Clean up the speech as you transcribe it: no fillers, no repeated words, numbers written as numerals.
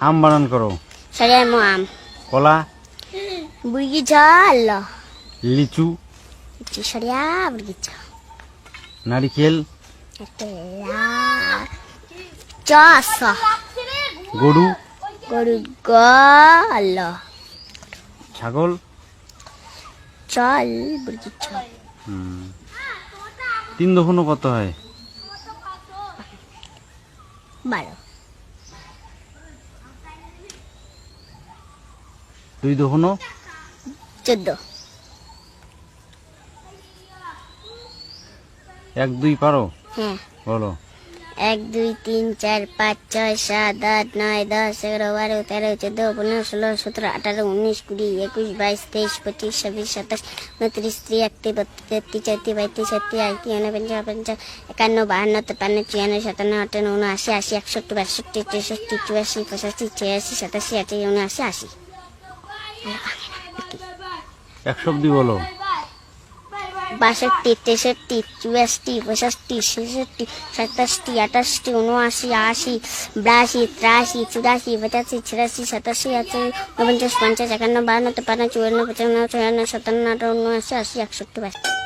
আম বানান করো। Saya mau am. কলা, Begitu Allah. লিচু, Itu saya begitu. নারিকেল, Adalah jasa. গরু, Allah. ছাগল, Jal begitu. 3 দফানো কত হয়? Baru. 2 দফানো, 14. 1 2 পারো? হ্যাঁ। বলো। 1 2 3 4 5 6 7 8 9 10 11 12 13 14 15 16 17 18 19 20 21 22 23 25 26 27 29 30 31 32 33 34 36 37 38 39 40 51 52 53 54 55 56 57 58 61 62 63 64 65 86 87 88 89 80 100 অবধি বলো। 62 63 64 65 66 67 88 89 80 82 83 84 85 86 87 88 49 50 51 52 53 54 55 56 57 58 59 60 81 82 81 81 82